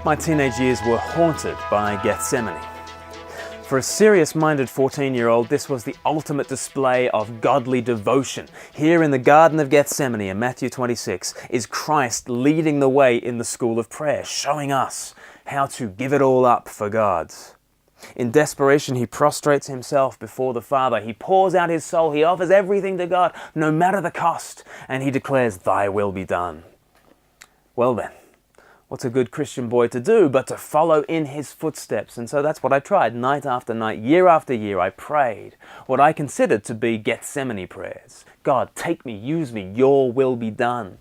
My teenage years were haunted by Gethsemane. For a serious-minded 14-year-old, this was the ultimate display of godly devotion. Here in the Garden of Gethsemane in Matthew 26 is Christ leading the way in the school of prayer, showing us how to give it all up for God. In desperation, he prostrates himself before the Father. He pours out his soul. He offers everything to God, no matter the cost, and he declares, "Thy will be done." Well then, what's a good Christian boy to do but to follow in his footsteps? And so that's what I tried. Night after night, year after year, I prayed what I considered to be Gethsemane prayers. God, take me, use me, your will be done.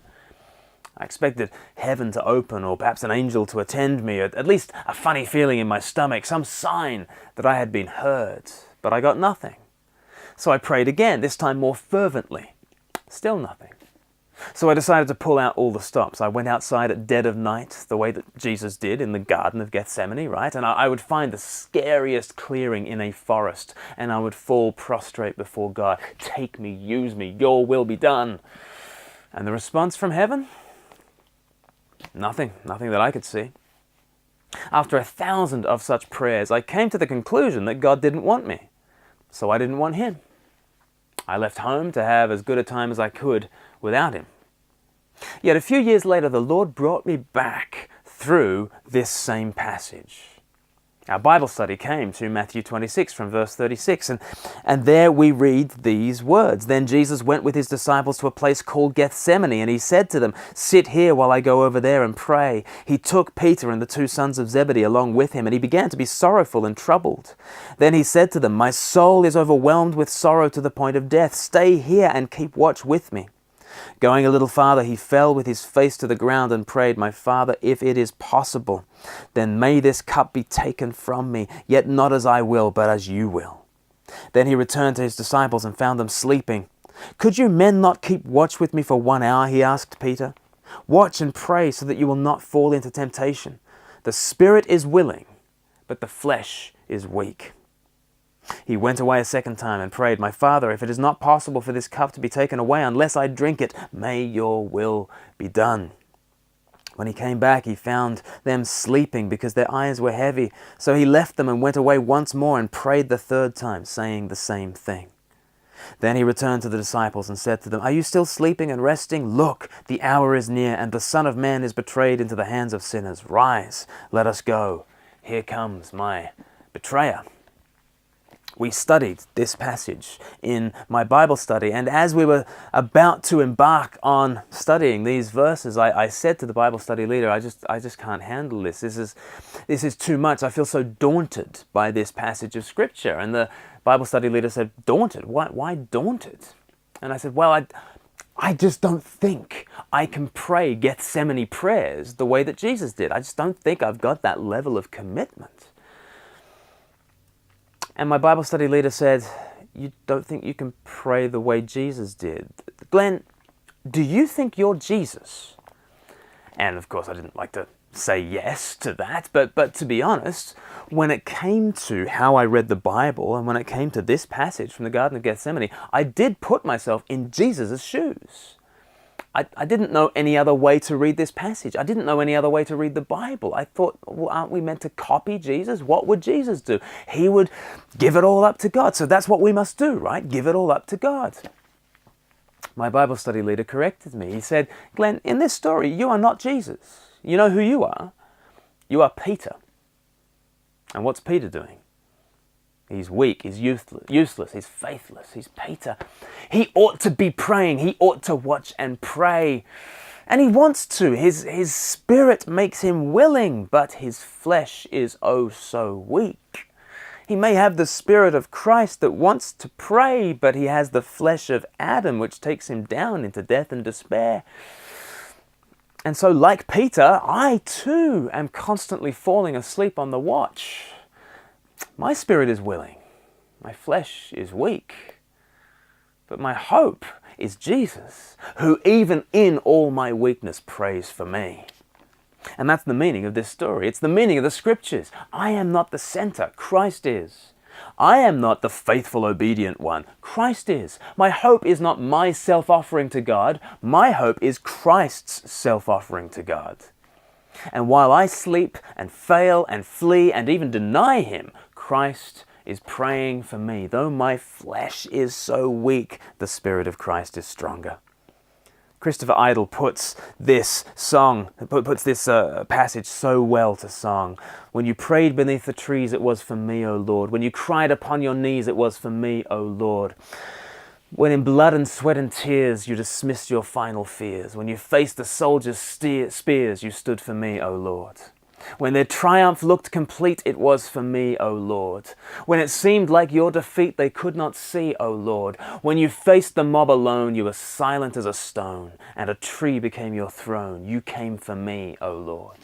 I expected heaven to open, or perhaps an angel to attend me, or at least a funny feeling in my stomach, some sign that I had been heard. But I got nothing. So I prayed again, this time more fervently. Still nothing. So I decided to pull out all the stops. I went outside at dead of night, the way that Jesus did in the Garden of Gethsemane, right? And I would find the scariest clearing in a forest, and I would fall prostrate before God. Take me, use me, your will be done. And the response from heaven? Nothing that I could see. After 1,000 of such prayers, I came to the conclusion that God didn't want me, so I didn't want him. I left home to have as good a time as I could without him. Yet a few years later, the Lord brought me back through this same passage. Our Bible study came to Matthew 26 from verse 36, and there we read these words. Then Jesus went with his disciples to a place called Gethsemane, and he said to them, "Sit here while I go over there and pray." He took Peter and the 2 sons of Zebedee along with him, and he began to be sorrowful and troubled. Then he said to them, "My soul is overwhelmed with sorrow to the point of death. Stay here and keep watch with me." Going a little farther, he fell with his face to the ground and prayed, "My Father, if it is possible, then may this cup be taken from me, yet not as I will, but as you will." Then he returned to his disciples and found them sleeping. "Could you men not keep watch with me for 1 hour?" he asked Peter. "Watch and pray so that you will not fall into temptation. The spirit is willing, but the flesh is weak." He went away a second time and prayed, "My Father, if it is not possible for this cup to be taken away unless I drink it, may your will be done." When he came back, he found them sleeping because their eyes were heavy. So he left them and went away once more and prayed the 3rd time, saying the same thing. Then he returned to the disciples and said to them, "Are you still sleeping and resting? Look, the hour is near, and the Son of Man is betrayed into the hands of sinners. Rise, let us go. Here comes my betrayer." We studied this passage in my Bible study, and as we were about to embark on studying these verses, I said to the Bible study leader, I just can't handle this. This is too much. I feel so daunted by this passage of Scripture. And the Bible study leader said, "Daunted? Why daunted?" And I said, "Well, I just don't think I can pray Gethsemane prayers the way that Jesus did. I just don't think I've got that level of commitment." And my Bible study leader said, "You don't think you can pray the way Jesus did? Glenn, do you think you're Jesus?" And of course, I didn't like to say yes to that, but to be honest, when it came to how I read the Bible, and when it came to this passage from the Garden of Gethsemane, I did put myself in Jesus' shoes. I didn't know any other way to read this passage. I didn't know any other way to read the Bible. I thought, well, aren't we meant to copy Jesus? What would Jesus do? He would give it all up to God. So that's what we must do, right? Give it all up to God. My Bible study leader corrected me. He said, "Glenn, in this story, you are not Jesus. You know who you are? You are Peter." And what's Peter doing? He's weak, he's useless, he's faithless, he's Peter. He ought to be praying, he ought to watch and pray. And he wants to. His spirit makes him willing, but his flesh is oh so weak. He may have the Spirit of Christ that wants to pray, but he has the flesh of Adam, which takes him down into death and despair. And so, like Peter, I too am constantly falling asleep on the watch. My spirit is willing, my flesh is weak, but my hope is Jesus, who even in all my weakness prays for me. And that's the meaning of this story. It's the meaning of the Scriptures. I am not the center, Christ is. I am not the faithful, obedient one, Christ is. My hope is not my self-offering to God. My hope is Christ's self-offering to God. And while I sleep and fail and flee and even deny him, Christ is praying for me. Though my flesh is so weak, the Spirit of Christ is stronger. Christopher Idle puts this passage so well to song. When you prayed beneath the trees, it was for me, O Lord. When you cried upon your knees, it was for me, O Lord. When in blood and sweat and tears you dismissed your final fears, when you faced the soldiers' spears, you stood for me, O Lord. When their triumph looked complete, it was for me, O Lord. When it seemed like your defeat they could not see, O Lord. When you faced the mob alone, you were silent as a stone, and a tree became your throne. You came for me, O Lord.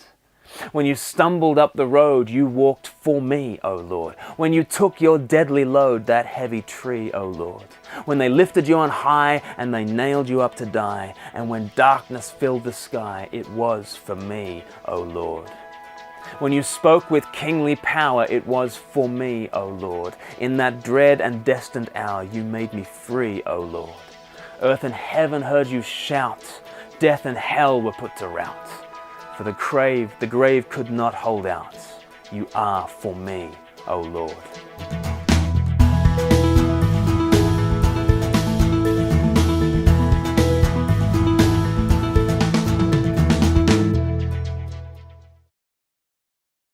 When you stumbled up the road, you walked for me, O Lord. When you took your deadly load, that heavy tree, O Lord. When they lifted you on high and they nailed you up to die, and when darkness filled the sky, it was for me, O Lord. When you spoke with kingly power, it was for me, O Lord. In that dread and destined hour, you made me free, O Lord. Earth and heaven heard you shout. Death and hell were put to rout. For the grave could not hold out. You are for me, O Lord.